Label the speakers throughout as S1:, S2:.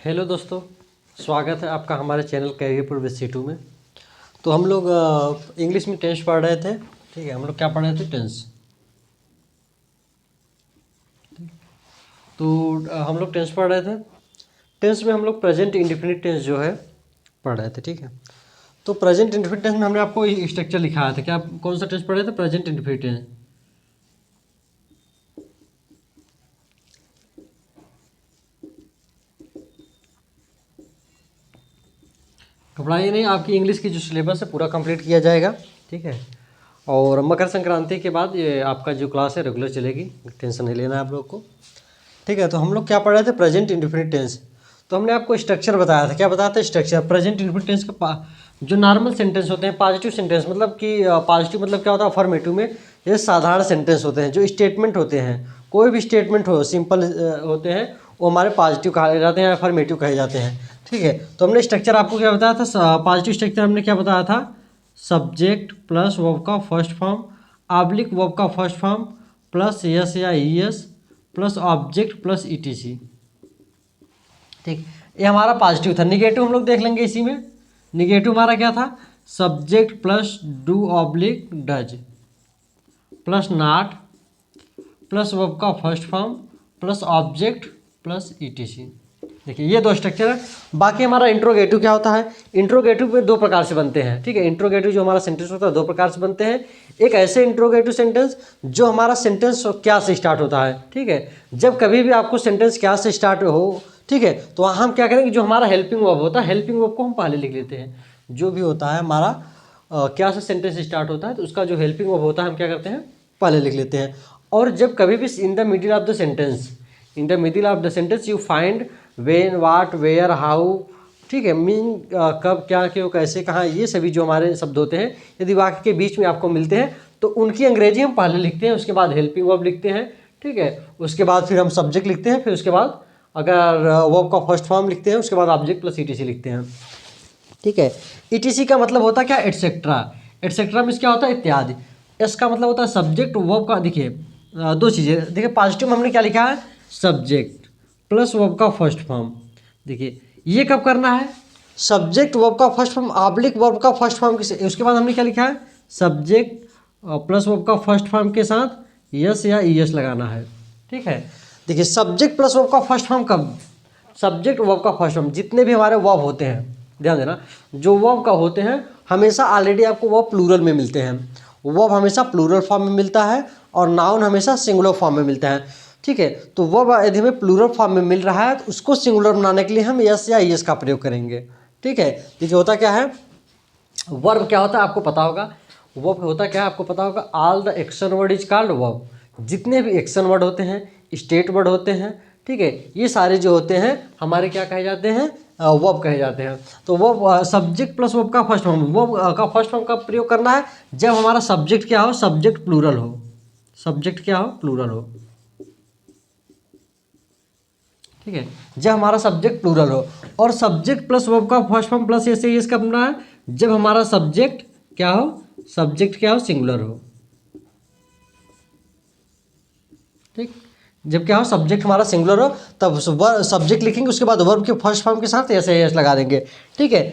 S1: Hello दोस्तों, स्वागत है आपका हमारे चैनल कैरियर विद C2 में। तो हम लोग इंग्लिश में टेंस पढ़ रहे थे। ठीक है, हम लोग क्या पढ़ रहे थे? टेंस। तो हम लोग टेंस पढ़ रहे थे। टेंस में हम लोग प्रेजेंट इंडेफिनिट टेंस जो है पढ़ रहे थे। ठीक है, तो प्रेजेंट इंडेफिनिट टेंस में हमने आपको स्ट्रक्चर लिखाया था। क्या कौन सा टेंस पढ़ रहे थे? Present indefinite tense. घबराइए नहीं, आपकी इंग्लिश की जो सिलेबस है पूरा कंप्लीट किया जाएगा। ठीक है, और मकर संक्रांति के बाद ये आपका जो क्लास है रेगुलर चलेगी, टेंशन नहीं लेना है आप लोग को। ठीक है, तो हम लोग क्या पढ़ रहे थे? Present indefinite tense. तो हमने आपको स्ट्रक्चर बताया था। क्या बताया था? स्ट्रक्चर। प्रेजेंट इंडेफिनिट टेंस का जो नॉर्मल सेंटेंस होते हैं, पॉजिटिव सेंटेंस, मतलब कि पॉजिटिव मतलब क्या होता है? अफर्मेटिव में ये साधारण सेंटेंस होते हैं। जो स्टेटमेंट होते हैं, कोई भी स्टेटमेंट हो, सिंपल होते हैं, वो हमारे पॉजिटिव कहे जाते हैं, अफर्मेटिव कहे जाते हैं। ठीक है, तो हमने स्ट्रक्चर आपको क्या बताया था? पॉजिटिव स्ट्रक्चर हमने क्या बताया था? सब्जेक्ट प्लस वर्ब का फर्स्ट फॉर्म, ऑब्लिक वर्ब का फर्स्ट फॉर्म प्लस यस या ES plus object plus etc. ठीक, ये हमारा पॉजिटिव था। निगेटिव हम लोग देख लेंगे इसी में। निगेटिव हमारा क्या था? Subject plus do oblique does plus not plus verb का first form plus object plus ETC. देखिए ये दो स्ट्रक्चर है। बाकी हमारा इंट्रोगेटिव क्या होता है? इंट्रोगेटिव में दो प्रकार से बनते हैं। ठीक है, इंट्रोगेटिव जो हमारा सेंटेंस होता है दो प्रकार से बनते हैं। एक ऐसे इंट्रोगेटिव सेंटेंस जो हमारा सेंटेंस क्या से स्टार्ट होता है। ठीक है, जब कभी भी आपको सेंटेंस क्या से स्टार्ट हो, ठीक है, तो वहाँ हम क्या करेंगे? जो हमारा हेल्पिंग वर्ब होता है, हेल्पिंग वर्ब को हम पहले लिख लेते हैं। जो भी होता है हमारा क्या से सेंटेंस स्टार्ट होता है तो उसका जो हेल्पिंग वर्ब होता है हम क्या करते हैं? पहले लिख लेते हैं। और जब कभी भी in the middle of the sentence, in the middle of the sentence you find when, what, where, how, ठीक है, मीन, कब, क्या, क्यों, कैसे, कहाँ, ये सभी जो हमारे शब्द होते हैं, यदि वाक्य के बीच में आपको मिलते हैं तो उनकी अंग्रेजी हम पहले लिखते हैं, उसके बाद हेल्पिंग वर्ब लिखते हैं। ठीक है, उसके बाद फिर हम सब्जेक्ट लिखते हैं, फिर उसके बाद अगर वर्ब का फर्स्ट फॉर्म लिखते हैं, उसके बाद ऑब्जेक्ट प्लस ईटीसी लिखते हैं। ठीक है, ईटीसी का मतलब होता है क्या? एटसेट्रा। एटसेट्रा मीन्स क्या होता है? इत्यादि। एस का मतलब होता है सब्जेक्ट, वर्ब का। देखिए दो चीज़ें। देखिए पॉजिटिव में हमने क्या लिखा है? सब्जेक्ट प्लस वर्ब का फर्स्ट फॉर्म। देखिए ये कब करना है? सब्जेक्ट वर्ब का फर्स्ट फॉर्म ऑब्लिक वर्ब का फर्स्ट फॉर्म के, उसके बाद हमने क्या लिखा है? सब्जेक्ट प्लस वर्ब का फर्स्ट फॉर्म के साथ यस या ईएस लगाना है। ठीक है, देखिए सब्जेक्ट प्लस वर्ब का फर्स्ट फॉर्म कब? सब्जेक्ट वर्ब का फर्स्ट फॉर्म जितने भी हमारे वर्ब होते हैं, ध्यान देना, जो वर्ब का होते हैं हमेशा ऑलरेडी आपको वर्ब प्लूरल में मिलते हैं। वर्ब हमेशा प्लूरल फॉर्म में मिलता है और नाउन हमेशा सिंगुलर फॉर्म में मिलता है। ठीक है, तो वर्ब यदि हमें प्लूरल फॉर्म में मिल रहा है तो उसको सिंगुलर बनाने के लिए हम यस या ईएस का प्रयोग करेंगे। ठीक है, देखिए होता क्या है? वर्ब क्या होता है आपको पता होगा। वर्ब होता क्या है आपको पता होगा? All the action word is called verb. जितने भी एक्शन वर्ड होते हैं, स्टेट वर्ड होते हैं, ठीक है, ये सारे जो होते हैं हमारे क्या कहे जाते हैं? वर्ब कहे जाते हैं। तो वर्ब सब्जेक्ट प्लस वर्ब का फर्स्ट फॉर्म, वर्ब का फर्स्ट फॉर्म का प्रयोग करना है जब हमारा सब्जेक्ट क्या हो? सब्जेक्ट प्लूरल हो। सब्जेक्ट क्या हो? प्लूरल हो। ठीक है, जब हमारा सब्जेक्ट प्लूरल हो। और सब्जेक्ट प्लस वर्ब का फर्स्ट फॉर्म प्लस ऐसे इसका बनना है जब हमारा सब्जेक्ट क्या हो? सब्जेक्ट क्या हो? सिंगुलर हो। ठीक, जब क्या हो? सब्जेक्ट हमारा सिंगुलर हो तब सब्जेक्ट लिखेंगे, उसके बाद वर्ब के फर्स्ट फॉर्म के साथ ऐसे एस लगा देंगे। ठीक है,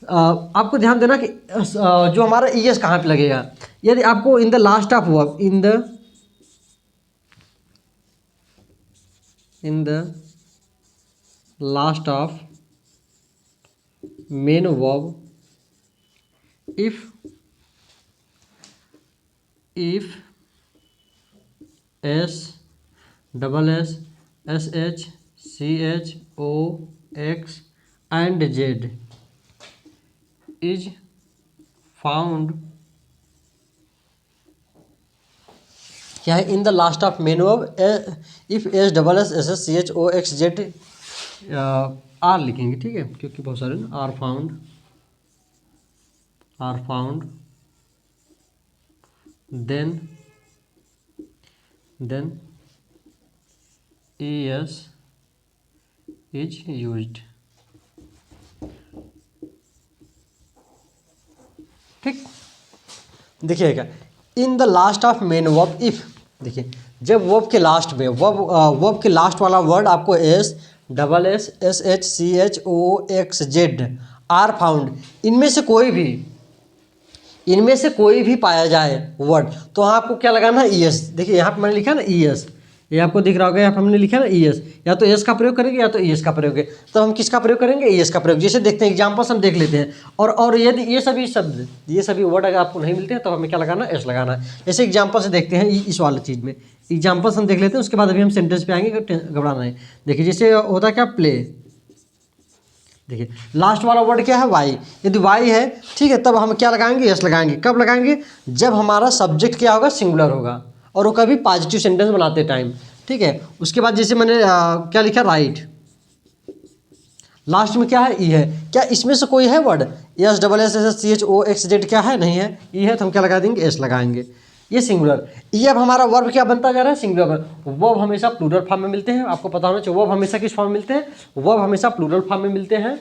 S1: आपको ध्यान देना कि जो हमारा ईएस कहाँ पे लगेगा? यदि आपको in the last of verb, in the last of main verb, if S double S S H C H O X and Z is found, क्या है? In the last of main verb, if S double S S S C H O X Z are लिखेंगे। ठीक है, क्योंकि बहुत सारे are found then S is used. ठीक, देखिएगा in the last of main verb if, देखिए जब वर्ब के लास्ट में वर्ब के लास्ट वाला वर्ड आपको एस SSHCHOOXZ आर फाउंड, इनमें से कोई भी पाया जाए वर्ड, तो आपको क्या लगाना है ES। देखिए यहाँ पे मैंने लिखा ना ES, ये आपको दिख रहा होगा, यहाँ पे हमने लिखा ना ES, या तो एस का प्रयोग करेंगे या तो ES का प्रयोग है। तो हम किसका प्रयोग करेंगे? ES का प्रयोग। जैसे देखते हैं एग्जाम्पल्स हम देख लेते हैं। और यदि ये सभी शब्द, ये सभी वर्ड अगर आपको नहीं मिलते हैं तो हमें क्या लगाना है? एस लगाना है। जैसे एग्जाम्पल से देखते हैं इस वाली चीज़ में, एग्जाम्पल्स हम देख लेते हैं, उसके बाद अभी हम सेंटेंस पे आएंगे, घबराना है। देखिए जैसे होता क्या, प्ले, देखिए लास्ट वाला वर्ड क्या है? वाई। यदि वाई है, ठीक है, तब हम क्या लगाएंगे? यस लगाएंगे। कब लगाएंगे? जब हमारा सब्जेक्ट क्या होगा? सिंगुलर होगा, और वो कभी पॉजिटिव सेंटेंस बनाते टाइम, ठीक है। उसके बाद जैसे मैंने क्या लिखा? राइट, लास्ट में क्या है? ई है। क्या इसमें से कोई है वर्ड? SSSCHOXZ क्या है? नहीं है। ई है, तो हम क्या लगा देंगे? एस लगाएंगे। ये सिंगुलर। ये अब हमारा वर्ब क्या बनता जा रहा है? सिंगुलर। वर्ब हमेशा प्लूरल फॉर्म में मिलते हैं, आपको पता होना चाहिए। वर्ब हमेशा किस फॉर्म में मिलते हैं? वर्ब हमेशा प्लूरल फॉर्म में मिलते हैं,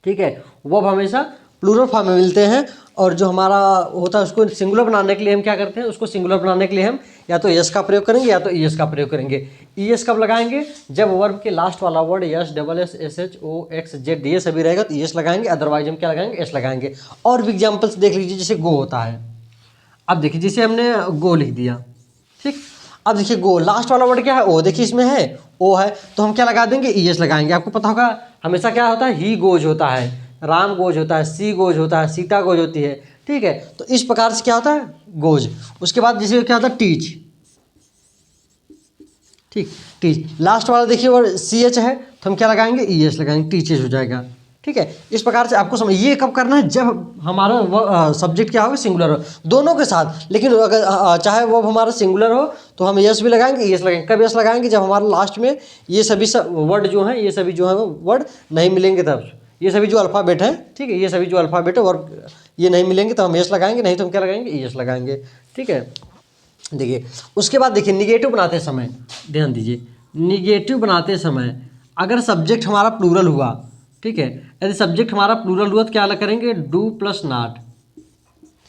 S1: ठीक है। वर्ब हमेशा प्लूरल फॉर्म में मिलते हैं। और जो हमारा होता है उसको सिंगुलर बनाने के लिए हम क्या करते हैं? उसको सिंगुलर बनाने के लिए हम या तो एस का प्रयोग करेंगे या तो ES का प्रयोग करेंगे। ES कब लगाएंगे? जब वर्ब के लास्ट वाला वर्ड SSSHOXZ ये सभी रहेगा तो ES लगाएंगे, अदरवाइज हम क्या लगाएंगे? एस लगाएंगे। और भी एग्जाम्पल्स देख लीजिए, जैसे गो होता है। अब देखिए जैसे हमने गो लिख दिया, ठीक। अब देखिए गो, लास्ट वाला वर्ड क्या है? ओ। देखिए इसमें है ओ है, तो हम क्या लगा देंगे? ES लगाएंगे। आपको पता होगा हमेशा क्या होता है? ही गोज होता है, राम गोज होता है, सी गोज होता है, सीता गोज होती है, ठीक है। तो इस प्रकार से क्या होता है? गोज। उसके बाद जैसे क्या होता है? टीच, ठीक, टीच। लास्ट वाला देखिए वर्ड CH है, तो हम क्या लगाएंगे? ES लगाएंगे, टीचेज हो जाएगा, ठीक है। इस प्रकार से आपको समझ, ये कब करना है? जब हमारा सब्जेक्ट क्या होगा? सिंगुलर हो, दोनों के साथ। लेकिन अगर चाहे वो हमारा सिंगुलर हो तो हम यस भी लगाएंगे, ES लगाएंगे। कब यस लगाएंगे? जब हमारा लास्ट में ये सभी वर्ड जो हैं, ये सभी जो है वर्ड नहीं मिलेंगे, तब ये सभी जो अल्फ़ाबेट है, ठीक है, ये सभी जो अल्फ़ाबेट है वर्ड ये नहीं मिलेंगे तो हम यस लगाएंगे, नहीं तो हम क्या लगाएंगे? ES लगाएंगे, ठीक है। देखिए उसके बाद देखिए निगेटिव बनाते समय ध्यान दीजिए, निगेटिव बनाते समय अगर सब्जेक्ट हमारा प्लूरल हुआ, ठीक है, यदि सब्जेक्ट हमारा प्लूरल हुआ तो क्या करेंगे? डू प्लस नॉट,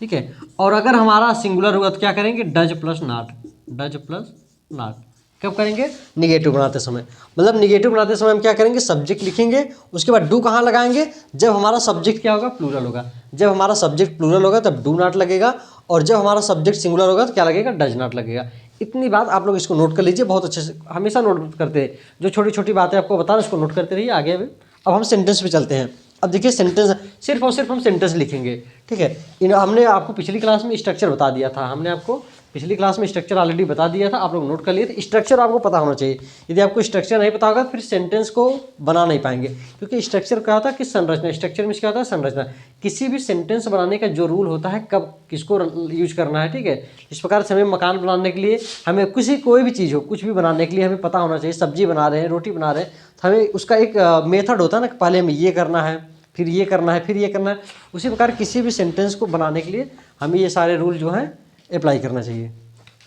S1: ठीक है। और अगर हमारा सिंगुलर हुआ तो क्या करेंगे? Does plus not, does plus not. कब करेंगे? निगेटिव बनाते समय। मतलब निगेटिव बनाते समय हम क्या करेंगे? सब्जेक्ट लिखेंगे, उसके बाद डू कहाँ लगाएंगे? जब हमारा सब्जेक्ट क्या होगा? प्लूरल होगा। जब हमारा सब्जेक्ट प्लूरल होगा तब डू नॉट लगेगा, और जब हमारा सब्जेक्ट सिंगुलर होगा तो क्या लगेगा? डज नॉट लगेगा। इतनी बात आप लोग इसको नोट कर लीजिए, बहुत अच्छे से, हमेशा नोट करते हैं। जो छोटी छोटी बातें आपको बता रहे हैं उसको नोट करते रहिए आगे में। अब हम सेंटेंस पे चलते हैं। अब देखिए सेंटेंस, सिर्फ और सिर्फ हम सेंटेंस लिखेंगे, ठीक है। हमने आपको पिछली क्लास में स्ट्रक्चर बता दिया था, हमने आपको पिछली क्लास में स्ट्रक्चर ऑलरेडी बता दिया था, आप लोग नोट कर लिए थे। स्ट्रक्चर आपको पता होना चाहिए। यदि आपको स्ट्रक्चर नहीं पता होगा तो फिर सेंटेंस को बना नहीं पाएंगे, क्योंकि स्ट्रक्चर क्या होता है कि संरचना, स्ट्रक्चर में क्या होता है? संरचना। किसी भी सेंटेंस बनाने का जो रूल होता है, कब किसको यूज करना है, ठीक है। इस प्रकार से हमें मकान बनाने के लिए, हमें कोई भी चीज़ हो, कुछ भी बनाने के लिए हमें पता होना चाहिए। सब्जी बना रहे हैं, रोटी बना रहे हैं, तो हमें उसका एक मेथड होता है ना, पहले हमें ये करना है, फिर ये करना है, फिर ये करना है। उसी प्रकार किसी भी सेंटेंस को बनाने के लिए हमें ये सारे रूल जो हैं अप्लाई करना चाहिए,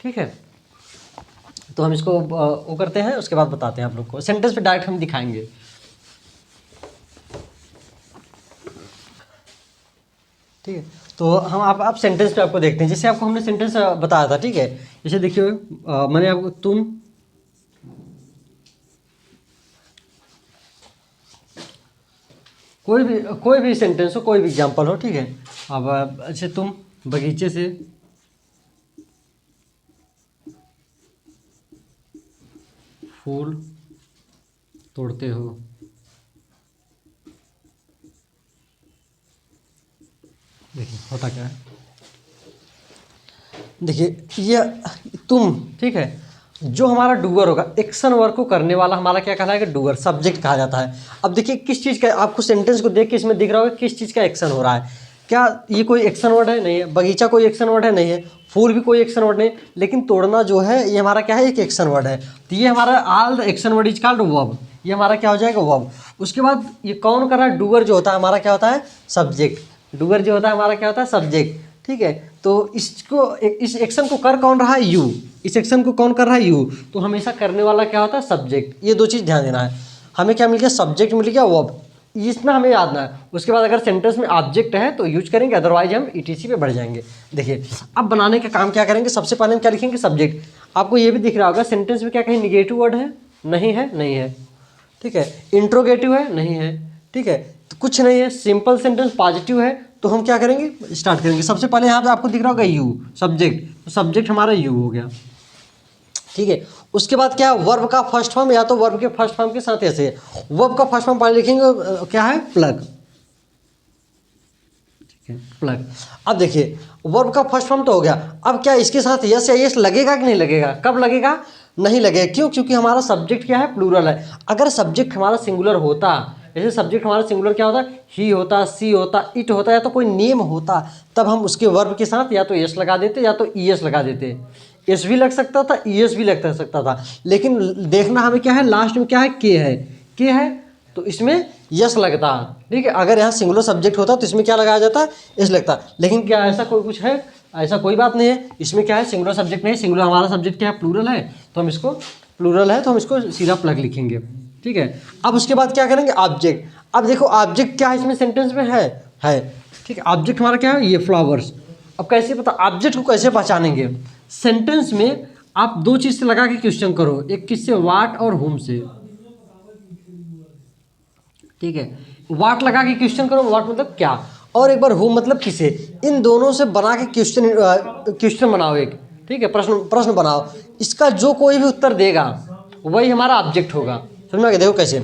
S1: ठीक है। तो हम इसको वो करते हैं, उसके बाद बताते हैं आप लोग को। सेंटेंस पे डायरेक्ट हम दिखाएंगे, ठीक है। तो हम आप सेंटेंस पे आपको देखते हैं। जैसे आपको हमने सेंटेंस बताया था, ठीक है। जैसे देखिए मैंने आपको तुम कोई भी सेंटेंस हो, कोई भी एग्जांपल हो, ठीक है। अब अच्छा, तुम बगीचे से फूल तोड़ते हो, देखिए होता क्या है। देखिए ये तुम, ठीक है, जो हमारा डूअर होगा, एक्शन वर्क को करने वाला हमारा क्या कहलाएगा? डूअर, सब्जेक्ट कहा जाता है। अब देखिए किस चीज़ का, आपको सेंटेंस को देख के इसमें दिख रहा होगा किस चीज़ का एक्शन हो रहा है। क्या ये कोई एक्शन वर्ड है? नहीं है। बगीचा कोई एक्शन वर्ड है? नहीं है। फूल भी कोई एक्शन वर्ड नहीं, लेकिन तोड़ना जो है ये हमारा क्या है? एक एक्शन वर्ड है। तो ये हमारा all the action word is called verb, ये हमारा क्या हो जाएगा? वर्ब। उसके बाद ये कौन कर रहा है? डूअर जो होता है हमारा क्या होता है? सब्जेक्ट। डूअर जो होता है हमारा क्या होता है? सब्जेक्ट, ठीक है। तो इसको, इस एक्शन को कर कौन रहा है? यू। इस एक्शन को कौन कर रहा है? यू। तो हमेशा करने वाला क्या होता है? सब्जेक्ट। ये दो चीज़ ध्यान देना है। हमें क्या मिल गया? सब्जेक्ट मिल गया, वर्ब, इतना हमें याद ना है। उसके बाद अगर सेंटेंस में ऑब्जेक्ट है तो यूज करेंगे, अदरवाइज हम ETC पे बढ़ जाएंगे। देखिए अब बनाने का काम क्या करेंगे? सबसे पहले हम क्या लिखेंगे? सब्जेक्ट। आपको ये भी दिख रहा होगा सेंटेंस में क्या कहीं निगेटिव वर्ड है? नहीं है, नहीं है, ठीक है। इंट्रोगेटिव है, नहीं है, ठीक है, तो कुछ नहीं है, सिंपल सेंटेंस पॉजिटिव है, तो हम क्या करेंगे, स्टार्ट करेंगे। सबसे पहले यहाँ पे आपको दिख रहा होगा यू, सब्जेक्ट, तो सब्जेक्ट हमारा यू हो गया, ठीक है। उसके बाद क्या है, वर्ब का फर्स्ट फॉर्म या तो वर्ब के फर्स्ट फॉर्म के साथ ऐसे है। वर्ब का फर्स्ट फॉर्म पहले लिखेंगे, क्या है, प्लग, ठीक है, प्लग। अब देखिए वर्ब का फर्स्ट फॉर्म तो हो गया, अब क्या इसके साथ यस या यस लगेगा कि नहीं लगेगा, कब लगेगा, नहीं लगेगा, क्यों, क्योंकि हमारा सब्जेक्ट क्या है, प्लूरल है। अगर सब्जेक्ट हमारा सिंगुलर होता, जैसे सब्जेक्ट हमारा सिंगुलर क्या होता, ही होता, सी होता, इट होता, या तो कोई नेम होता, तब हम उसके वर्ब के साथ या तो यस लगा देते या तो ई एस लगा देते। एस भी लग सकता था, ई एस भी लग सकता था, लेकिन देखना हमें क्या है, लास्ट में क्या है, के है, तो इसमें यस लगता, ठीक है। अगर यहाँ सिंगुलर सब्जेक्ट होता तो इसमें क्या लगाया जाता, यस लगता, लेकिन क्या ऐसा कोई कुछ है, ऐसा कोई बात नहीं है। इसमें क्या है, सिंगुलर सब्जेक्ट नहीं, सिंगुलर हमारा सब्जेक्ट क्या है, प्लूरल है, तो हम इसको, प्लूरल है तो हम इसको सीधा प्लग लिखेंगे, ठीक है। अब उसके बाद क्या करेंगे, ऑब्जेक्ट। अब देखो ऑब्जेक्ट क्या है इसमें सेंटेंस में है, ठीक है। ऑब्जेक्ट हमारा क्या है, ये फ्लावर्स। अब कैसे पता, ऑब्जेक्ट को कैसे पहचानेंगे, सेंटेंस में आप दो चीज़ से लगा के क्वेश्चन करो, एक किससे, वाट और हुम से, ठीक है। वाट लगा के क्वेश्चन करो, वाट मतलब क्या, और एक बार हुम मतलब किसे, इन दोनों से बना के क्वेश्चन बनाओ एक, ठीक है, प्रश्न बनाओ। इसका जो कोई भी उत्तर देगा वही हमारा ऑब्जेक्ट होगा। समझ में आ गया, देखो कैसे,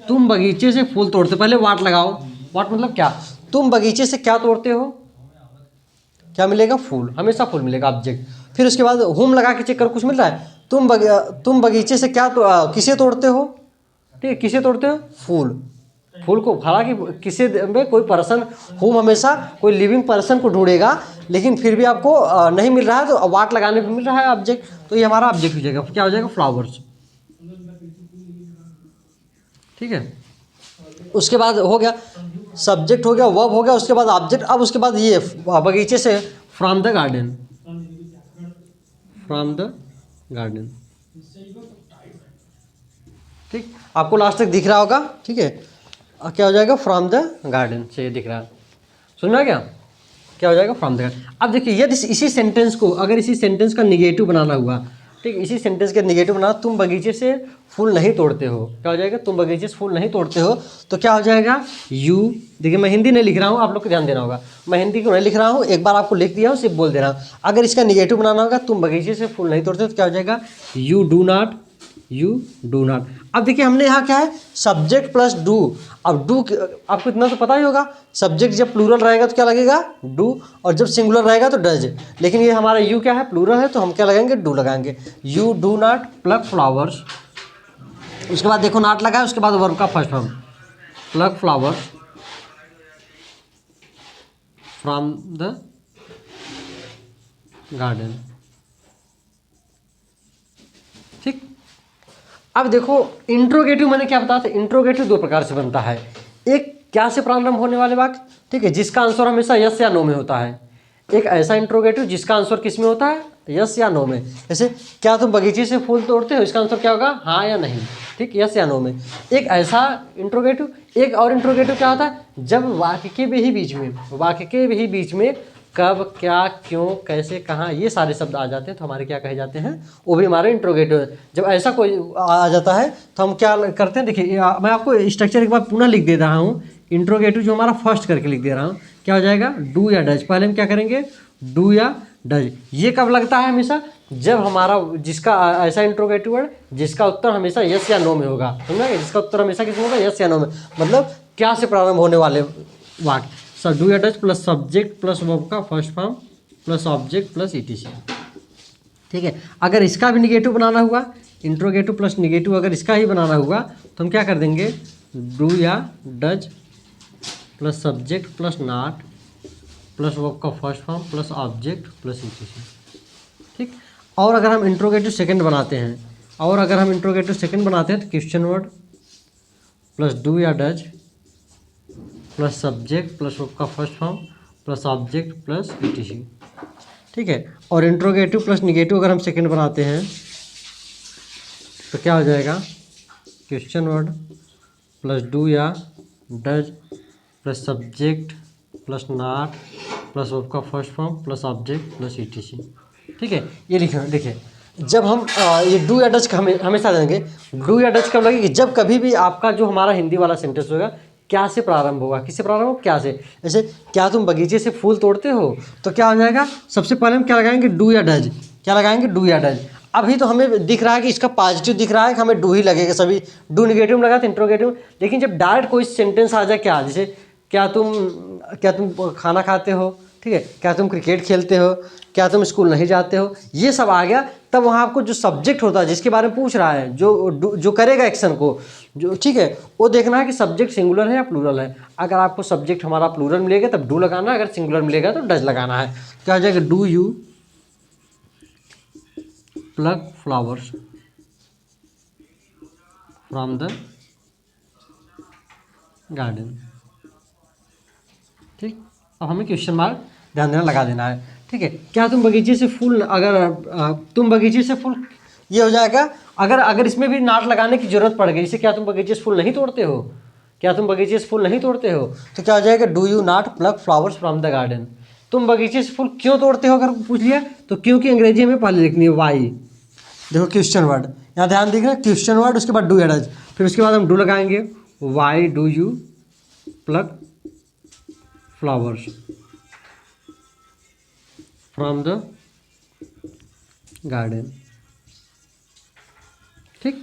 S1: तुम बगीचे से फूल तोड़ते, पहले वाट लगाओ, वाट मतलब क्या, तुम बगीचे से क्या तोड़ते हो, क्या मिलेगा, फूल, हमेशा फूल मिलेगा, ऑब्जेक्ट। फिर उसके बाद हुम लगा के चेक करो कुछ मिल रहा है, तुम बगीचे से क्या किसे तोड़ते हो, ठीक है, किसे तोड़ते हो, फूल, फूल को। हालांकि किसे में कोई पर्सन, होम हमेशा कोई लिविंग पर्सन को ढूंढेगा, लेकिन फिर भी आपको नहीं मिल रहा है तो वाट लगाने पर मिल रहा है ऑब्जेक्ट, तो ये हमारा ऑब्जेक्ट हो जाएगा, क्या हो जाएगा, फ्लावर्स, ठीक है। उसके बाद हो गया, सब्जेक्ट हो गया, वर्ब हो गया, उसके बाद ऑब्जेक्ट। अब उसके बाद ये बगीचे से, from the garden, from the garden, ठीक, आपको लास्ट तक दिख रहा होगा, ठीक है। क्या हो जाएगा, फ्रॉम द गार्डन से, ये दिख रहा है, सुनना क्या हो जाएगा, फ्रॉम द गार्डन। अब देखिए यदि इसी सेंटेंस को, अगर इसी सेंटेंस का निगेटिव बनाना हुआ, ठीक, इसी सेंटेंस के निगेटिव बनाना, तुम बगीचे से फूल नहीं तोड़ते हो, क्या हो जाएगा, तुम बगीचे से फूल नहीं तोड़ते हो, तो क्या हो जाएगा, यू। देखिए मैं हिंदी नहीं लिख रहा हूँ, आप लोग को ध्यान देना होगा, मैं हिंदी को नहीं लिख रहा हूँ, एक बार आपको लिख दिया हूँ, सिर्फ बोल दे रहा हूँ। अगर इसका निगेटिव बनाना होगा, तुम बगीचे से फूल नहीं तोड़ते हो, तो क्या हो जाएगा, you do not, you do not. अब देखिए हमने यहाँ क्या है, सब्जेक्ट प्लस डू। अब डू आपको इतना तो पता ही होगा, सब्जेक्ट जब प्लूरल रहेगा तो क्या लगेगा, डू, और जब सिंगुलर रहेगा तो डज। लेकिन ये हमारा यू क्या है, प्लूरल है, तो हम क्या लगाएंगे, डू लगाएंगे, you do not plug flowers. उसके बाद देखो नॉट लगा है, उसके बाद वर्ब का first form, plug flowers from the garden, ठीक। अब देखो इंट्रोगेटिव मैंने क्या बताया था, इंट्रोगेटिव दो प्रकार से बनता है, एक क्या से प्रारंभ होने वाले वाक्य, ठीक है, जिसका आंसर हमेशा यस या नो में होता है। एक ऐसा इंट्रोगेटिव जिसका आंसर किस में होता है, यस या नो में। जैसे क्या तुम बगीचे से फूल तोड़ते हो, इसका आंसर क्या होगा, हाँ या नहीं, ठीक, यस या नो में। एक ऐसा इंट्रोगेटिव, एक और इंट्रोगेटिव क्या होता है, जब वाक्य के भी बीच में, वाक्य के भी बीच में कब, क्या, क्यों, कैसे, कहाँ, ये सारे शब्द आ जाते हैं, तो हमारे क्या कहे जाते हैं, वो भी हमारे इंट्रोगेटिव है। जब ऐसा कोई आ जाता है तो हम क्या करते हैं, देखिए मैं आपको स्ट्रक्चर एक बार पुनः लिख दे रहा हूँ। इंट्रोगेटिव जो हमारा फर्स्ट करके लिख दे रहा हूँ, क्या हो जाएगा, डू या डज। पहले हम क्या करेंगे, डू या डज। ये कब लगता है, हमेशा जब हमारा, जिसका ऐसा इंट्रोगेटिव वर्ड जिसका उत्तर हमेशा यस या नो में होगा, समझा, जिसका उत्तर हमेशा किसमें होगा, यस या नो में, मतलब क्या से प्रारंभ होने वाले वाक्य। सर डू या does plus subject plus verb का first form plus object plus etc, ठीक है। अगर इसका भी निगेटिव बनाना हुआ, इंट्रोगेटिव प्लस निगेटिव अगर इसका ही बनाना हुआ, तो हम क्या कर देंगे, डू या does plus subject plus not plus verb का first form plus object plus etc, ठीक। और अगर हम इंट्रोगेटिव सेकंड बनाते हैं, तो क्वेश्चन वर्ड प्लस डू या does plus subject plus verb का first form plus object plus etc, ठीक है। और इंट्रोगेटिव प्लस निगेटिव अगर हम सेकंड बनाते हैं तो क्या हो जाएगा, क्वेश्चन वर्ड प्लस डू या does plus subject plus not plus verb का first form plus object plus etc, ठीक है। ये लिखे देखिए, जब हम ये डू या डज का हमेशा देंगे। डू या डज कब लगेगी, जब कभी भी आपका जो हमारा हिंदी वाला सेंटेंस होगा क्या से प्रारंभ होगा, किससे प्रारंभ होगा, क्या से। जैसे क्या तुम बगीचे से फूल तोड़ते हो, तो क्या हो जाएगा, सबसे पहले हम क्या लगाएंगे, डू या डज। क्या लगाएंगे, डू या डज। अभी तो हमें दिख रहा है कि इसका पॉजिटिव दिख रहा है कि हमें डू ही लगेगा, सभी डू निगेटिव में लगा तो इंट्रोगेटिव। लेकिन जब डायरेक्ट कोई सेंटेंस आ जाए क्या, जैसे क्या तुम खाना खाते हो, ठीक है, क्या तुम क्रिकेट खेलते हो, क्या तुम स्कूल नहीं जाते हो, ये सब आ गया, तब वहाँ आपको जो सब्जेक्ट होता है जिसके बारे में पूछ रहा है, जो करेगा एक्शन को, जो ठीक है, वो देखना है कि सब्जेक्ट सिंगुलर है या प्लूरल है। अगर आपको सब्जेक्ट हमारा प्लूरल मिलेगा तब डू लगाना है, अगर सिंगुलर मिलेगा तो डज लगाना है। क्या हो जाएगा, do you plug flowers from the garden. ठीक, अब हमें क्वेश्चन मार्क ध्यान देना लगा देना है। ठीक है, क्या तुम बगीचे से फूल, अगर तुम बगीचे से फूल, ये हो जाएगा। अगर इसमें भी नाट लगाने की जरूरत पड़ गई, जैसे क्या तुम बगीचे से फूल नहीं तोड़ते हो, क्या तुम बगीचे से फूल नहीं तोड़ते हो, तो क्या हो जाएगा, do you not plug flowers from the garden. तुम बगीचे से फूल क्यों तोड़ते हो अगर पूछ लिया, तो क्योंकि अंग्रेजी में पहले लिखनी है वाई। देखो क्वेश्चन वर्ड, यहाँ ध्यान देख रहे हैं, क्वेश्चन वर्ड, उसके बाद डू या डज, फिर उसके बाद हम डू लगाएंगे, why do you plug flowers from the garden. ठीक,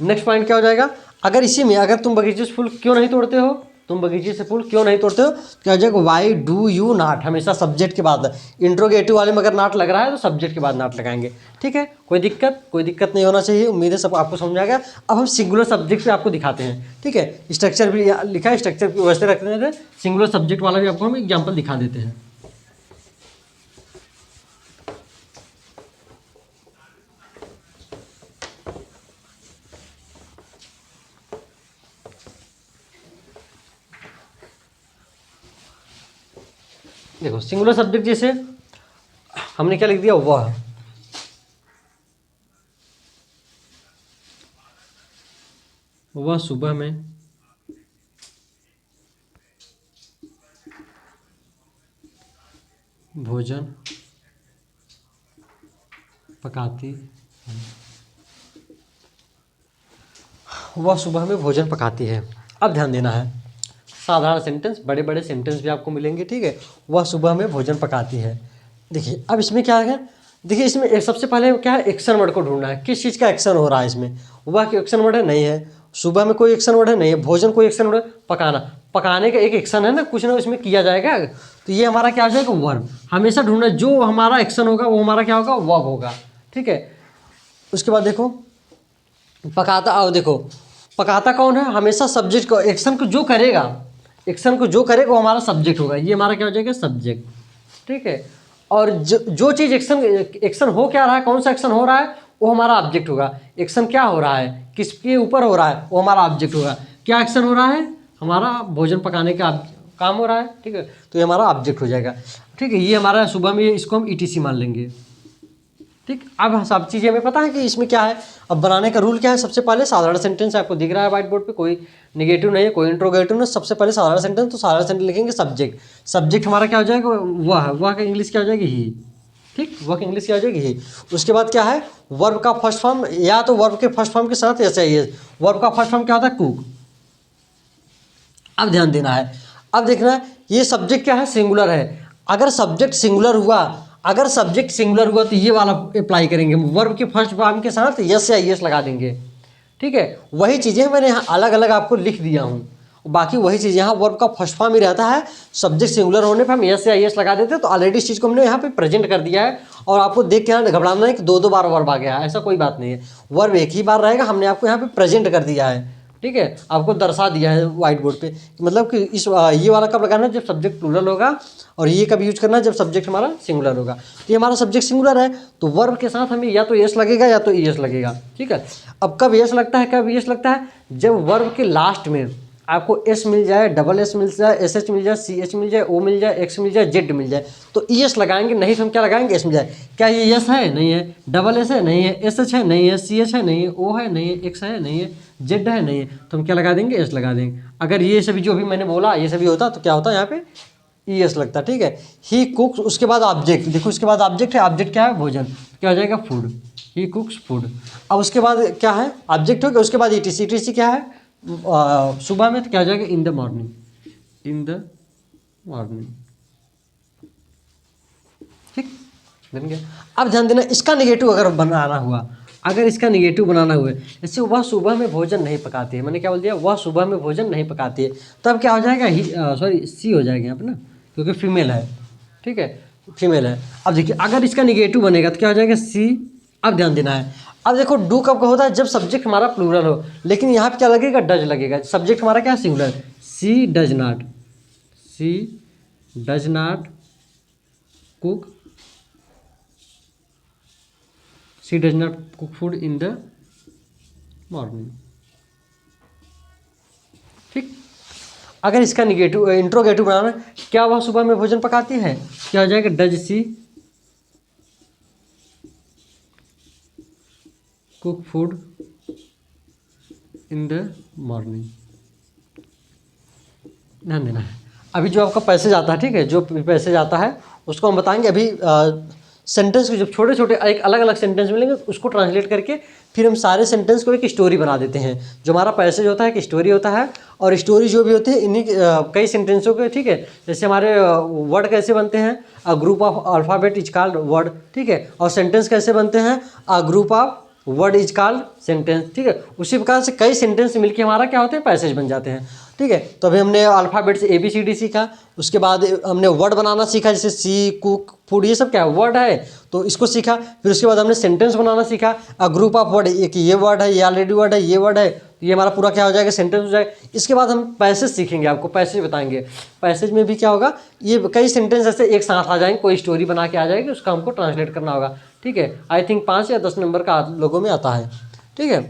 S1: नेक्स्ट पॉइंट क्या हो जाएगा, अगर इसी में अगर तुम बगीचे से फूल क्यों नहीं तोड़ते हो, तुम बगीचे से फूल क्यों नहीं तोड़ते हो, क्या हो जाएगा, वाई डू यू नॉट। हमेशा सब्जेक्ट के बाद, इंट्रोगेटिव वाले में अगर नॉट लग रहा है तो सब्जेक्ट के बाद नॉट लगाएंगे। ठीक है, कोई दिक्कत नहीं होना चाहिए। उम्मीद है सब आपको समझ आ गया। अब हम सिंगुलर सब्जेक्ट पे आपको दिखाते हैं। ठीक है, स्ट्रक्चर भी लिखा है, स्ट्रक्चर वैसे रखते थे, सिंगुलर सब्जेक्ट वाला भी आपको हम एग्जाम्पल दिखा देते हैं। देखो सिंगुलर सब्जेक्ट जैसे हमने क्या लिख दिया, वह सुबह में भोजन पकाती, वह सुबह में भोजन पकाती है। अब ध्यान देना है, साधारण सेंटेंस, बड़े बड़े सेंटेंस भी आपको मिलेंगे। ठीक है, वह सुबह में भोजन पकाती है। देखिए अब इसमें क्या है, देखिए इसमें सबसे पहले क्या है, एक्शन वर्ड को ढूंढना है, किस चीज़ का एक्शन हो रहा है इसमें। वह की एक्शन वर्ड है, नहीं है। सुबह में कोई एक्शन वर्ड है, नहीं है। भोजन कोई एक्शन वर्ड है, पकाना, पकाने का एक एक्शन है ना, कुछ ना इसमें किया जाएगा, तो ये हमारा क्या हो जाएगा, वर्ब। हमेशा ढूंढना जो हमारा एक्शन होगा वो हमारा क्या होगा, वर्ब होगा। ठीक है, उसके बाद देखो पकाता, आओ देखो पकाता कौन है, हमेशा सब्जेक्ट को, एक्शन को जो करेगा, एक्शन को जो करेगा वो हमारा सब्जेक्ट होगा, ये हमारा क्या हो जाएगा, सब्जेक्ट। ठीक है, और जो चीज़ एक्शन हो क्या रहा है, कौन सा एक्शन हो रहा है, वो हमारा ऑब्जेक्ट होगा। एक्शन क्या हो रहा है, किसके ऊपर हो रहा है, वो हमारा ऑब्जेक्ट होगा। क्या एक्शन हो रहा है, हमारा भोजन पकाने का काम हो रहा है। ठीक है, तो ये हमारा ऑब्जेक्ट हो जाएगा। ठीक है, ये हमारा सुबह में, इसको हम ईटीसी मान लेंगे। ठीक, अब सब चीज़ें हमें पता है कि इसमें क्या है। अब बनाने का रूल क्या है, सबसे पहले साधारण सेंटेंस आपको दिख रहा है व्हाइट बोर्ड पे, कोई नेगेटिव नहीं है, कोई इंट्रोगेटिव नहीं। सबसे पहले साधारण सेंटेंस, तो साधारण सेंटेंस लिखेंगे सब्जेक्ट। सब्जेक्ट हमारा क्या हो जाएगा, वह का इंग्लिश क्या हो जाएगी, ही। ठीक, वह का इंग्लिश क्या हो जाएगी, ही। उसके बाद क्या है, वर्ब का फर्स्ट फॉर्म, या तो वर्ब के फर्स्ट फॉर्म के साथ या चाहिए। वर्ब का फर्स्ट फॉर्म क्या होता है, कुक। अब ध्यान देना है, अब देखना है ये सब्जेक्ट क्या है, सिंगुलर है। अगर सब्जेक्ट सिंगुलर हुआ, अगर सब्जेक्ट सिंगुलर हुआ तो ये वाला अप्लाई करेंगे, वर्ब के फर्स्ट फॉर्म के साथ यस या यस लगा देंगे। ठीक है, वही चीज़ें मैंने यहाँ अलग अलग आपको लिख दिया हूँ, बाकी वही चीज़ यहाँ वर्ब का फर्स्ट फॉर्म ही रहता है। सब्जेक्ट सिंगुलर होने पर हम यस या यस लगा देते हैं, तो ऑलरेडी इस चीज़ को हमने यहाँ पे प्रेजेंट कर दिया है। और आपको देख के यहाँ घबराना है कि दो बार वर्ब आ गया है, ऐसा कोई बात नहीं है। वर्ब एक ही बार रहेगा, हमने आपको यहाँ पे प्रेजेंट कर दिया है। ठीक है, आपको दर्शा दिया है व्हाइट बोर्ड पे, मतलब कि इस ये वाला कब लगाना है, जब सब्जेक्ट प्लूरल होगा, और ये कब यूज करना है, जब सब्जेक्ट हमारा सिंगुलर होगा। तो ये हमारा सब्जेक्ट सिंगुलर है, तो वर्ब के साथ हमें या तो यस लगेगा या तो ईएस लगेगा। ठीक है, अब कब यस लगता है, कब यस लगता है, जब वर्ब के लास्ट में आपको एस मिल जाए, डबल एस मिल जाए, एस एच मिल जाए, सी एच मिल जाए, ओ मिल जाए, एक्स मिल जाए, जेड मिल जाए, तो ई एस लगाएंगे। नहीं तो हम क्या लगाएंगे, एस मिल जाए। क्या ये यस है, नहीं है। डबल एस है, नहीं है। एस एच है, नहीं है। सी एच है, नहीं है। ओ है, नहीं है। एक्स है, नहीं है। जेड है, नहीं है। तो हम क्या लगा देंगे, एस लगा देंगे। अगर ये सभी जो भी मैंने बोला ये सभी होता तो क्या होता यहाँ पे, ई एस लगता। ठीक है, ही कुक्स, उसके बाद ऑब्जेक्ट, देखो उसके बाद ऑब्जेक्ट है, ऑब्जेक्ट क्या है, भोजन। क्या हो जाएगा, फूड, ही कुक्स फूड। अब उसके बाद क्या है, ऑब्जेक्ट हो गया, उसके बाद ईटीसी, ईटीसी क्या है, सुबह में, तो क्या हो जाएगा, इन the morning, in the morning. ठीक, बन गया। अब ध्यान देना, इसका निगेटिव अगर बनाना हुआ, अगर इसका निगेटिव बनाना हुआ, जैसे वह सुबह में भोजन नहीं पकाती है, मैंने क्या बोल दिया, वह सुबह में भोजन नहीं पकाती है, तब क्या हो जाएगा, ही, सॉरी सी हो जाएगा यहाँ पे ना, क्योंकि फीमेल है, ठीक है, फीमेल है। अब देखिए अगर इसका निगेटिव बनेगा तो क्या हो जाएगा, सी। अब ध्यान देना है, अब देखो डू कब का होता है, जब सब्जेक्ट हमारा प्लूरल हो, लेकिन यहाँ पे क्या लगेगा, डज लगेगा, सब्जेक्ट हमारा क्या है, singular, she does not, she does not cook, she does not cook food in the morning. ठीक, अगर इसका निगेटिव इंट्रोगेटिव बनाना, क्या वह सुबह में भोजन पकाती है, क्या हो जाएगा, does she cook food in the morning. ध्यान देना है, अभी जो आपका पैसेज आता है, ठीक है, जो पैसेज आता है उसको हम बताएंगे अभी। सेंटेंस के जब छोटे छोटे एक अलग अलग सेंटेंस मिलेंगे उसको ट्रांसलेट करके फिर हम सारे सेंटेंस को एक स्टोरी बना देते हैं। जो हमारा पैसेज होता है एक स्टोरी होता है, और स्टोरी जो भी होती है इन्हीं कई सेंटेंसों के, ठीक है, जैसे हमारे वर्ड कैसे बनते हैं, a group of alphabet is called word, ठीक है, और सेंटेंस कैसे बनते हैं, a group of word is called sentence, ठीक है, उसी प्रकार से कई सेंटेंस मिलके हमारा क्या होते हैं, पैसेज बन जाते हैं। ठीक है, तो अभी हमने अल्फ़ाबेट से ABCD सीखा, उसके बाद हमने वर्ड बनाना सीखा, जैसे सी कुक फूड, ये सब क्या है, वर्ड है, तो इसको सीखा। फिर उसके बाद हमने सेंटेंस बनाना सीखा, अ ग्रुप ऑफ वर्ड, एक ये वर्ड है, ये ऑलरेडी वर्ड है, ये वर्ड है, तो ये हमारा पूरा क्या हो जाएगा, सेंटेंस हो जाएगा। इसके बाद हम पैसेज सीखेंगे, आपको पैसेज बताएंगे। पैसेज में भी क्या होगा, ये कई सेंटेंस ऐसे एक साथ आ जाएंगे, कोई स्टोरी बना के आ जाएगी, उसका हमको ट्रांसलेट करना होगा। ठीक है, आई थिंक 5 या 10 नंबर का आप लोगों में आता है। ठीक है,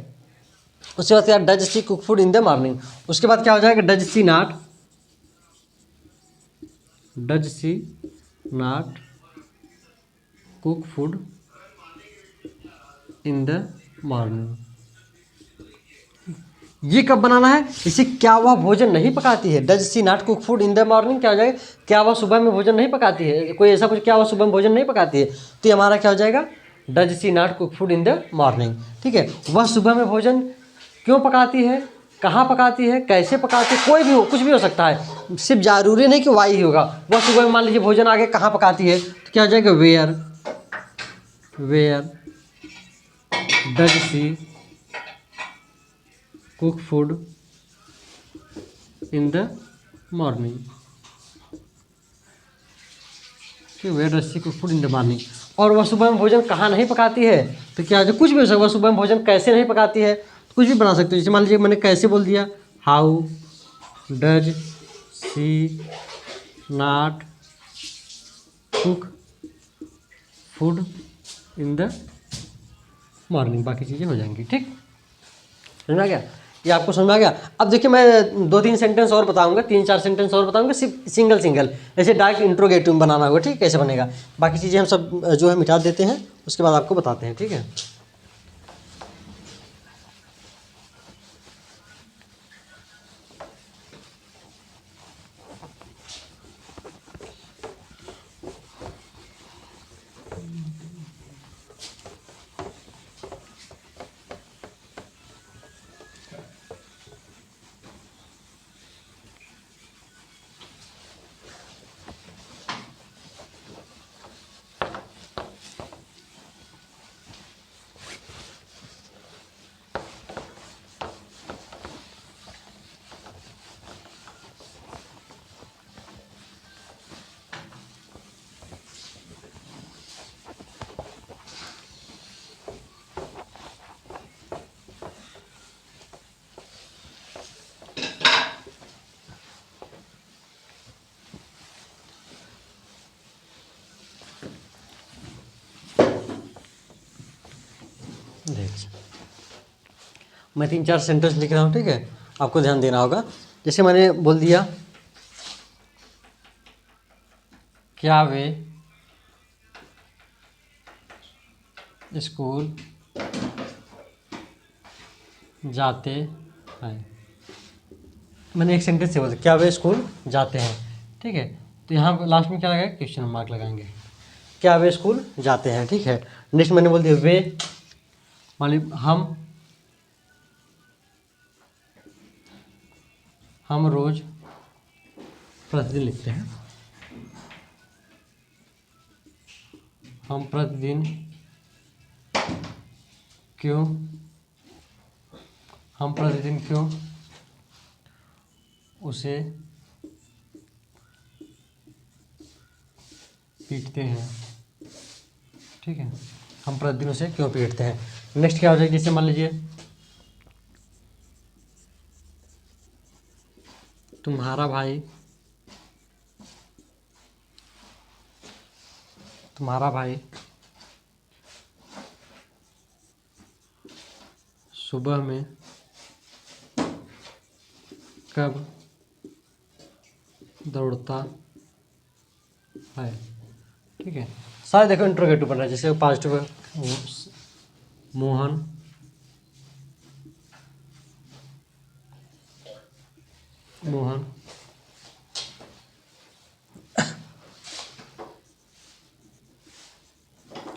S1: उसके बाद क्या, does she cook food in the morning. उसके बाद क्या हो जाएगा, does she not, does she not cook food in the morning. ये कब बनाना है, इसे क्या वह भोजन नहीं पकाती है, does she not cook food in the morning, क्या हो जाएगा, क्या वह सुबह में भोजन नहीं पकाती है, कोई ऐसा कुछ, क्या वह सुबह में भोजन नहीं पकाती है, तो ये हमारा क्या हो जाएगा, does she not cook food in the morning. ठीक है, वह सुबह में भोजन क्यों पकाती है, कहाँ पकाती है, कैसे पकाती है, कोई भी हो, कुछ भी हो सकता है, सिर्फ जरूरी नहीं कि वाई ही होगा। वह सुबह में मान लीजिए भोजन आगे कहाँ पकाती है, तो क्या हो जाएगा, where, where does she cook food in the morning. Where does she cook food in the morning. और वह सुबह में भोजन कहाँ नहीं पकाती है, तो क्या जो कुछ भी हो सकता है, वह सुबह में भोजन कैसे नहीं पकाती है, तो कुछ भी बना सकते हो। जैसे मान लीजिए मैंने कैसे बोल दिया, how does she not cook food in the morning, बाकी चीज़ें हो जाएंगी। ठीक, समझ में आ गया, ये आपको समझ में आ गया। अब देखिए मैं 2-3 सेंटेंस और बताऊंगा, 3-4 सेंटेंस और बताऊंगा, सिर्फ सिंगल सिंगल, ऐसे डायरेक्ट इंट्रोगेटिव बनाना होगा। ठीक, कैसे बनेगा, बाकी चीज़ें हम सब जो है मिटा देते हैं, उसके बाद आपको बताते हैं। ठीक है, देखिए मैं 3-4 सेंटेंस लिख रहा हूँ। ठीक है, आपको ध्यान देना होगा। जैसे मैंने बोल दिया, क्या वे स्कूल जाते हैं, मैंने एक सेंटेंस से बोला क्या वे स्कूल जाते हैं। ठीक है, तो यहाँ लास्ट में क्या लगाएंगे, क्वेश्चन मार्क लगाएंगे, क्या वे स्कूल जाते हैं। ठीक है, नेक्स्ट मैंने बोल दिया वे, मान ली हम रोज प्रतिदिन लिखते हैं, हम प्रतिदिन क्यों, हम प्रतिदिन क्यों उसे पीटते हैं, ठीक है, हम प्रतिदिन उसे क्यों पीटते हैं। नेक्स्ट क्या हो जाएगा, जैसे मान लीजिए तुम्हारा भाई सुबह में कब दौड़ता है, ठीक है। सारे देखो इंट्रोगेटिव बन रहा है, जैसे पॉजिटिव मोहन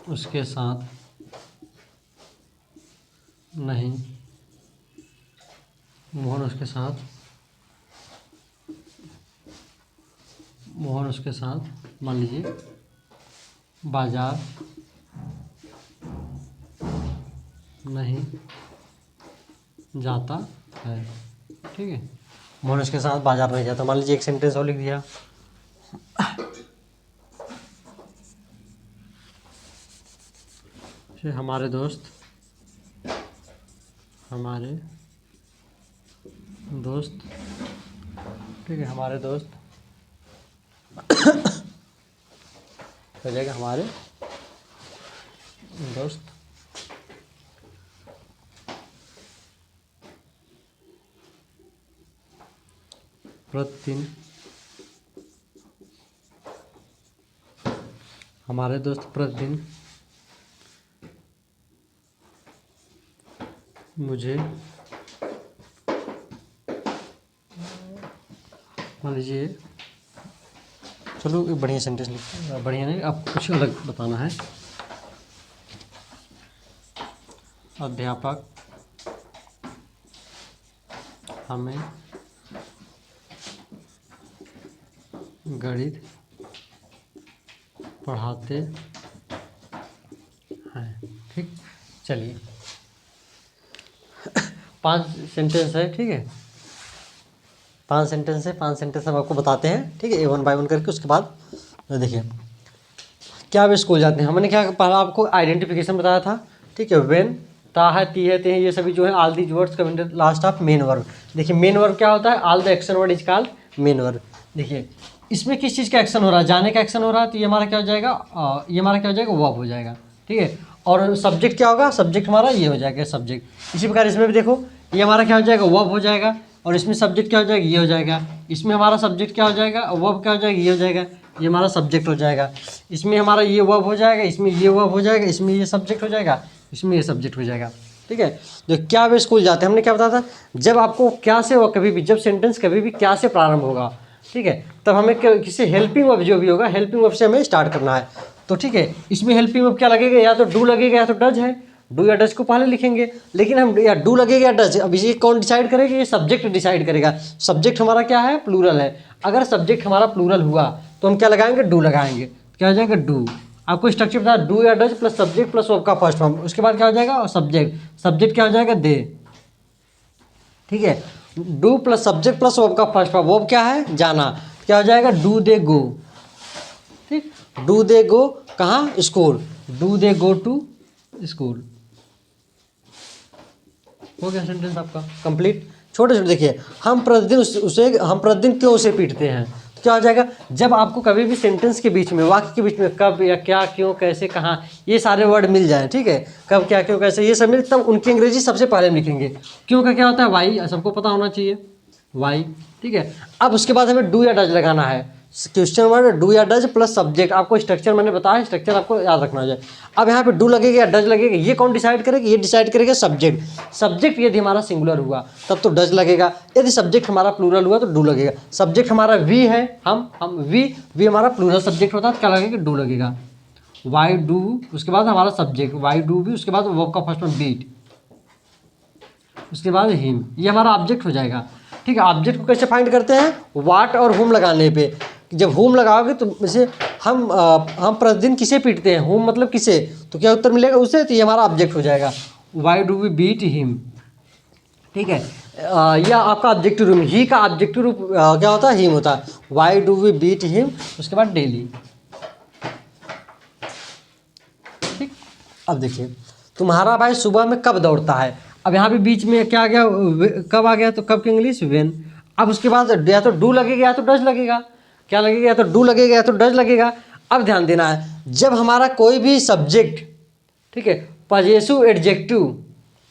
S1: उसके साथ नहीं, मोहन उसके साथ मान लीजिए बाजार नहीं जाता है, ठीक है। मोहन उसके साथ बाजार नहीं जाता। मान लीजिए एक सेंटेंस और लिख दिया, हमारे दोस्त ठीक है, हमारे दोस्त हो जाएगा हमारे दोस्त प्रतिदिन मुझे, मान लीजिए, चलो एक बढ़िया सेंटेंस लिखते हैं, बढ़िया नहीं, आपको कुछ अलग बताना है। अध्यापक हमें गणित पढ़ाते हैं, ठीक। चलिए 5 सेंटेंस है, ठीक है, 5 सेंटेंस है, 5 सेंटेंस हम आपको बताते हैं, ठीक है, ए 1 बाय 1 करके। उसके बाद देखिए क्या वे स्कूल जाते हैं, हमने क्या पहला आपको आइडेंटिफिकेशन बताया था, ठीक है। व्हेन, ता है, ती है, ते हैं, ये सभी जो है all these words come in the last of main verb. देखिए मेन वर्ब क्या होता है, all the action word is called main verb. देखिए इसमें किस चीज़ का एक्शन हो रहा है, जाने का एक्शन हो रहा है, तो ये हमारा क्या हो जाएगा, ये हमारा क्या हो जाएगा, वर्ब हो जाएगा, ठीक है। और सब्जेक्ट क्या होगा, सब्जेक्ट हमारा ये हो जाएगा सब्जेक्ट। इसी प्रकार इसमें भी देखो ये हमारा क्या हो जाएगा, वर्ब हो जाएगा, और इसमें सब्जेक्ट क्या हो जाएगा, ये हो जाएगा। इसमें हमारा सब्जेक्ट क्या हो जाएगा, वर्ब क्या हो जाएगा, ये हो जाएगा, ये हमारा सब्जेक्ट हो जाएगा। इसमें हमारा ये वर्ब हो जाएगा, इसमें ये वर्ब हो जाएगा, इसमें ये सब्जेक्ट हो जाएगा, इसमें ये सब्जेक्ट हो जाएगा, ठीक है। तो क्या वे स्कूल जाते हैं, हमने क्या बताया था, जब आपको क्या से वो कभी भी, जब सेंटेंस कभी भी क्या से प्रारंभ होगा, ठीक है, तब हमें किसी हेल्पिंग वर्ब जो भी होगा, हेल्पिंग वर्ब से हमें स्टार्ट करना है। तो ठीक है, इसमें हेल्पिंग वर्ब क्या लगेगा, या तो डू लगेगा या तो डज है। डू या डज को पहले लिखेंगे, लेकिन हम या डू लगेगा या डज, अब इसे कौन डिसाइड करेगा, ये सब्जेक्ट डिसाइड करेगा। सब्जेक्ट हमारा क्या है, प्लूरल है। अगर सब्जेक्ट हमारा प्लूरल हुआ तो हम क्या लगाएंगे, डू लगाएंगे। क्या हो जाएगा, डू। आपको स्ट्रक्चर बता, डू या does plus subject plus verb का फर्स्ट फॉर्म, उसके बाद क्या हो जाएगा, सब्जेक्ट। सब्जेक्ट क्या हो जाएगा, दे, ठीक है। Do plus subject plus verb का फर्स्ट फॉर्म, वर्ब क्या है, जाना, क्या हो जाएगा, डू दे गो, ठीक। डू दे गो कहाँ, school, do they go to school. हो गया सेंटेंस आपका कंप्लीट। छोटे छोटे देखिए, हम प्रतिदिन क्यों उसे पीटते हैं, तो क्या हो जाएगा, जब आपको कभी भी सेंटेंस के बीच में, वाक्य के बीच में कब या क्या, क्यों, कैसे, कहाँ, ये सारे वर्ड मिल जाए, ठीक है, कब, क्या, क्यों, कैसे, ये सब मिल, तब उनकी अंग्रेजी सबसे पहले हम लिखेंगे। क्यों का क्या होता है, वाई, सबको पता होना चाहिए, वाई, ठीक है। अब उसके बाद हमें डू या डज लगाना है। क्वेश्चन वर्ड डू या डज प्लस सब्जेक्ट, आपको स्ट्रक्चर मैंने बताया, स्ट्रक्चर आपको याद रखना है। अब यहाँ पे डू लगेगा या डज लगेगा, ये कौन डिसाइड करेगा, ये डिसाइड करेगा सब्जेक्ट। सब्जेक्ट यदि हमारा सिंगुलर हुआ तब तो डज लगेगा, यदि सब्जेक्ट हमारा प्लूरल हुआ तो डू लगेगा। सब्जेक्ट हमारा वी है, हम वी हमारा प्लूरल सब्जेक्ट होता है, तो क्या लगेगा, डू लगेगा। वाई डू, उसके बाद हमारा सब्जेक्ट वाई डू भी, उसके बाद वर्ब का फर्स्ट फॉर्म बीट, उसके बाद हिम, ये हमारा ऑब्जेक्ट हो जाएगा। ठीक है, ऑब्जेक्ट को कैसे फाइंड करते हैं, वाट और हुम लगाने पे। जब हुम लगाओगे तो जैसे हम प्रतिदिन किसे पीटते हैं, हुम मतलब किसे, तो क्या उत्तर मिलेगा उसे, तो ये हमारा ऑब्जेक्ट हो जाएगा, why do we beat him. ठीक है, यह आपका ऑब्जेक्टिव रूप, ही का ऑब्जेक्टिव रूप क्या होता है, हिम होता है, why do we beat him, उसके बाद डेली। ठीक, अब देखिए तुम्हारा भाई सुबह में कब दौड़ता है, अब यहाँ पे बीच में क्या आ गया, कब आ गया, तो कब की इंग्लिश वेन। अब उसके बाद या तो डू लगेगा या तो डज लगेगा, क्या लगेगा, या तो डू लगेगा या तो डज लगेगा। अब ध्यान देना है, जब हमारा कोई भी सब्जेक्ट, ठीक है, पजेसिव एडजेक्टिव,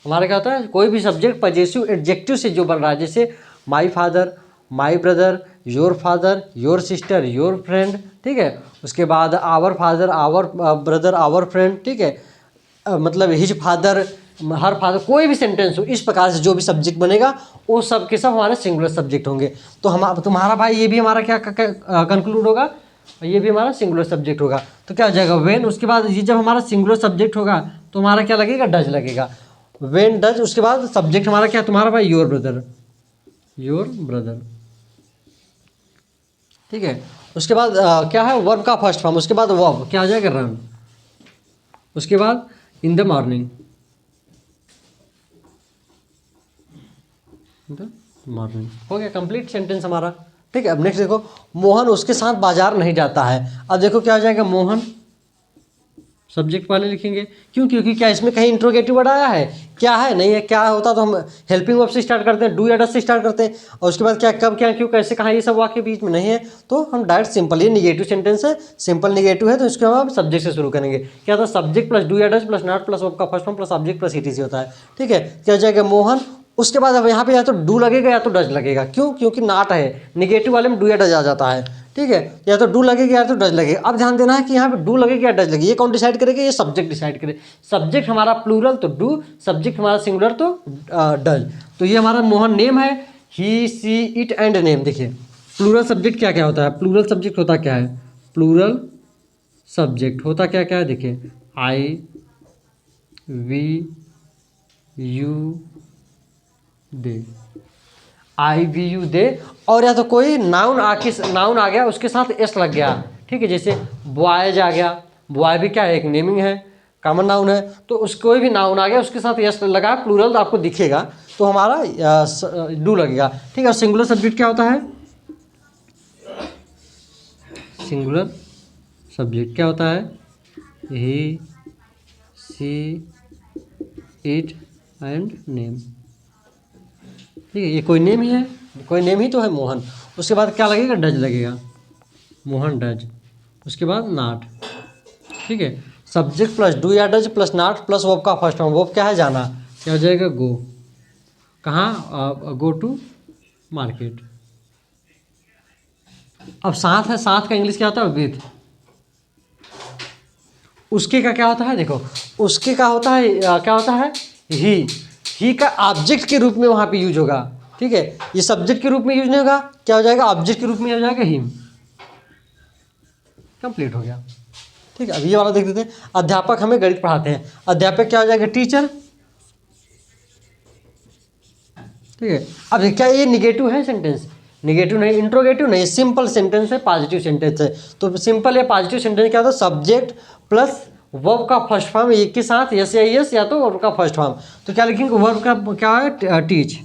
S1: हमारा क्या होता है, कोई भी सब्जेक्ट पजेसिव एडजेक्टिव से जो बन रहा है, जैसे my father, my brother, your father, your sister, your friend, ठीक है, उसके बाद our father, our brother, our friend, ठीक है, मतलब हिज फादर, हर फादर, कोई भी सेंटेंस हो, इस प्रकार से जो भी सब्जेक्ट बनेगा वो सब के सब हमारे सिंगुलर सब्जेक्ट होंगे। तो हम तुम्हारा भाई ये भी हमारा क्या कंक्लूड होगा, ये भी हमारा सिंगुलर सब्जेक्ट होगा। तो क्या हो जाएगा वेन, उसके बाद ये जब हमारा सिंगुलर सब्जेक्ट होगा तो हमारा क्या लगेगा, डज लगेगा, वेन डज, उसके बाद सब्जेक्ट हमारा क्या, तुम्हारा भाई योर ब्रदर, योर ब्रदर। ठीक है, उसके बाद क्या है, वर्ब का फर्स्ट फॉर्म, उसके बाद वर्ब क्या हो जाएगा, रन, उसके बाद इन द मॉर्निंग, मॉर्निंग, हो गया कंप्लीट सेंटेंस हमारा। ठीक है, अब नेक्स्ट देखो, मोहन उसके साथ बाजार नहीं जाता है। अब देखो क्या हो जाएगा, मोहन सब्जेक्ट पहले लिखेंगे, क्यों, क्योंकि क्या इसमें कहीं इंट्रोगेटिव वर्ड आया है, क्या है, नहीं है, क्या होता तो हम हेल्पिंग वर्ब से स्टार्ट करते हैं, डू या डज से स्टार्ट करते हैं, और उसके बाद क्या, कब, क्या, क्यों, कैसे, कहाँ, ये सब वाक्य बीच में नहीं है, तो हम डायरेक्ट सिंपल, ये निगेटिव सेंटेंस है, सिंपल निगेटिव है, तो इसको हम सब्जेक्ट से शुरू करेंगे। क्या होता है, सब्जेक्ट प्लस डू या does plus not plus verb का first form plus object plus ETC होता है। ठीक है, क्या हो जाएगा, मोहन, उसके बाद अब यहाँ पे या तो डू लगेगा या तो डज लगेगा, क्यों, क्योंकि नाट है, निगेटिव वाले में डू या डज आ जाता है। ठीक है, या तो डू लगेगा या तो डज लगेगा। अब ध्यान देना है कि यहाँ पे डू लगेगा या डज लगेगा, ये कौन डिसाइड करेगा, ये सब्जेक्ट डिसाइड करे। सब्जेक्ट हमारा प्लूरल तो डू, सब्जेक्ट हमारा सिंगुलर तो डज। तो ये हमारा मोहन नेम है, ही सी इट एंड नेम। देखिए प्लूरल सब्जेक्ट क्या क्या होता है, प्लूरल सब्जेक्ट होता क्या है, प्लूरल सब्जेक्ट होता क्या क्या है, देखिए I, we, you, they, I, we, you, they, और या तो कोई नाउन नाउन आ गया उसके साथ एस लग गया। ठीक है, जैसे बॉयज आ गया, बॉय भी क्या है, एक नेमिंग है, कॉमन नाउन है, तो उस कोई भी नाउन आ गया उसके साथ एस लगा, प्लूरल तो आपको दिखेगा, तो हमारा डू लगेगा। ठीक है, सिंगुलर सब्जेक्ट क्या होता है, सिंगुलर सब्जेक्ट क्या होता है, ही, सी, इट एंड नेम। ठीक है, ये कोई नेम ही है, कोई नेम ही तो है, मोहन। उसके बाद क्या लगेगा, डज लगेगा, मोहन डज, उसके बाद नाट। ठीक है, सब्जेक्ट प्लस डू या does plus not plus verb का फर्स्ट फॉर्म, वर्ब क्या है, जाना, क्या हो जाएगा, गो, कहाँ, गो टू मार्केट। अब साथ है, साथ का इंग्लिश क्या होता है, विथ। उसके का क्या होता है, देखो उसके का होता है क्या होता है, ही का ऑब्जेक्ट के रूप में वहाँ पे यूज होगा। ठीक है, ये सब्जेक्ट के रूप में यूज नहीं होगा, क्या हो जाएगा, ऑब्जेक्ट के रूप में हो जाएगा, हिम। कंप्लीट हो गया। ठीक है, अब ये वाला देख लेते हैं, अध्यापक हमें गणित पढ़ाते हैं, अध्यापक क्या हो जाएगा, टीचर। ठीक है, अब क्या ये निगेटिव है सेंटेंस, निगेटिव नहीं, इंट्रोगेटिव नहीं, सिंपल सेंटेंस है, पॉजिटिव सेंटेंस है। तो सिंपल या पॉजिटिव सेंटेंस क्या होता है, सब्जेक्ट प्लस वर्ब का फर्स्ट फॉर्म एक के साथ, यस या यस, या तो वर्ब का फर्स्ट फॉर्म। तो क्या लिखेंगे, वर्ब का क्या है, टीच।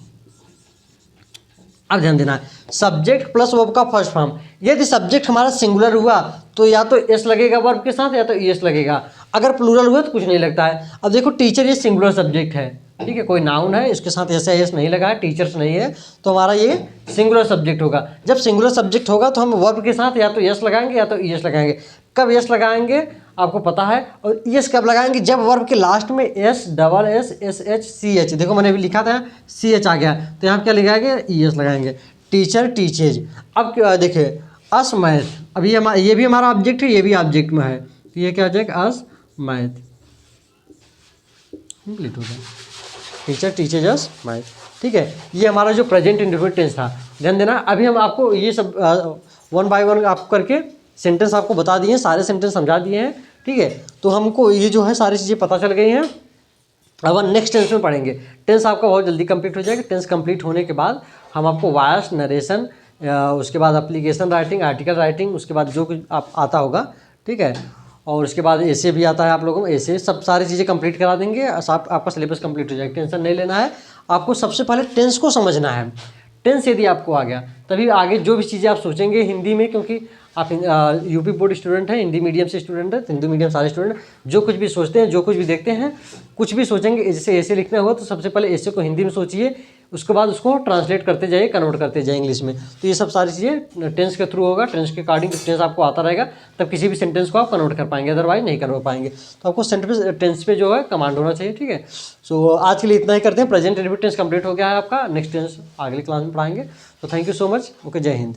S1: अब ध्यान देना है, सब्जेक्ट प्लस वर्ब का फर्स्ट फॉर्म, यदि सब्जेक्ट हमारा सिंगुलर हुआ तो या तो एस लगेगा वर्ब के साथ, या तो एस लगेगा, अगर प्लूरल हुआ तो कुछ नहीं लगता है। अब देखो टीचर ये सिंगुलर सब्जेक्ट है, ठीक है, कोई नाउन है, इसके साथ एस या एस नहीं लगा है, टीचर्स नहीं है, तो हमारा ये सिंगुलर सब्जेक्ट होगा। जब सिंगुलर सब्जेक्ट होगा तो हम वर्ब के साथ या तो एस लगाएंगे या तो एस लगाएंगे। कब एस लगाएंगे आपको पता है, और एस कब लगाएंगे, जब वर्ब के लास्ट में S, double S, S H, C H, देखो मैंने अभी लिखा था सी एच आ गया, तो यहाँ क्या लगाएंगे, ई एस लगाएंगे, टीचर, टीचेज। अब देखिए अस मैथ, अब ये भी हमारा ऑब्जेक्ट है, ये भी ऑब्जेक्ट में है, तो ये क्या हो जाएगा, अस मैथ। कंप्लीट हो गया, टीचर, टीचेज, अस मैथ। ठीक है, ये हमारा जो प्रेजेंट इंडेफिनिट टेंस था। ध्यान देना, अभी हम आपको ये सब वन बाय वन आपको करके सेंटेंस आपको बता दिए हैं, सारे सेंटेंस समझा दिए हैं। ठीक है। तो हमको ये जो है सारी चीज़ें पता चल गई हैं। अब हम नेक्स्ट टेंस में पढ़ेंगे। टेंस आपका बहुत जल्दी कंप्लीट हो जाएगा। टेंस कंप्लीट होने के बाद हम आपको वॉयस, नरेशन, उसके बाद एप्लीकेशन राइटिंग, आर्टिकल राइटिंग, उसके बाद जो कुछ आप आता होगा, ठीक है, और उसके बाद ऐसे भी आता है आप लोगों को, ऐसे सब सारी चीज़ें कंप्लीट करा देंगे। आपका सिलेबस कंप्लीट हो जाएगा, टेंशन नहीं लेना है। आपको सबसे पहले टेंस को समझना है। टेंस यदि आपको आ गया तभी आगे जो भी चीज़ें आप सोचेंगे हिंदी में, क्योंकि आप यूपी बोर्ड स्टूडेंट हैं, हिंदी मीडियम से स्टूडेंट हैं, तो हिंदी मीडियम सारे स्टूडेंट जो कुछ भी सोचते हैं, जो कुछ भी देखते हैं, कुछ भी सोचेंगे, जैसे ऐसे लिखना होगा तो सबसे पहले ऐसे को हिंदी में सोचिए, उसके बाद उसको ट्रांसलेट करते जाइए, कन्वर्ट करते जाइए इंग्लिश में। तो ये सब सारी चीज़ें टेंस के थ्रू होगा। टेंस के अकॉर्डिंग टेंस आपको आता रहेगा, तब किसी भी सेंटेंस को आप कन्वर्ट कर पाएंगे, अदरवाइज नहीं कर पाएंगे। तो आपको सेंटेंस टेंस पे जो है कमांड होना चाहिए, ठीक है। सो आज के लिए इतना ही करते हैं। प्रेजेंट टेंस कंप्लीट हो गया है आपका। नेक्स्ट टेंस अगली क्लास में पढ़ाएंगे। तो thank you so much. Okay, जय हिंद।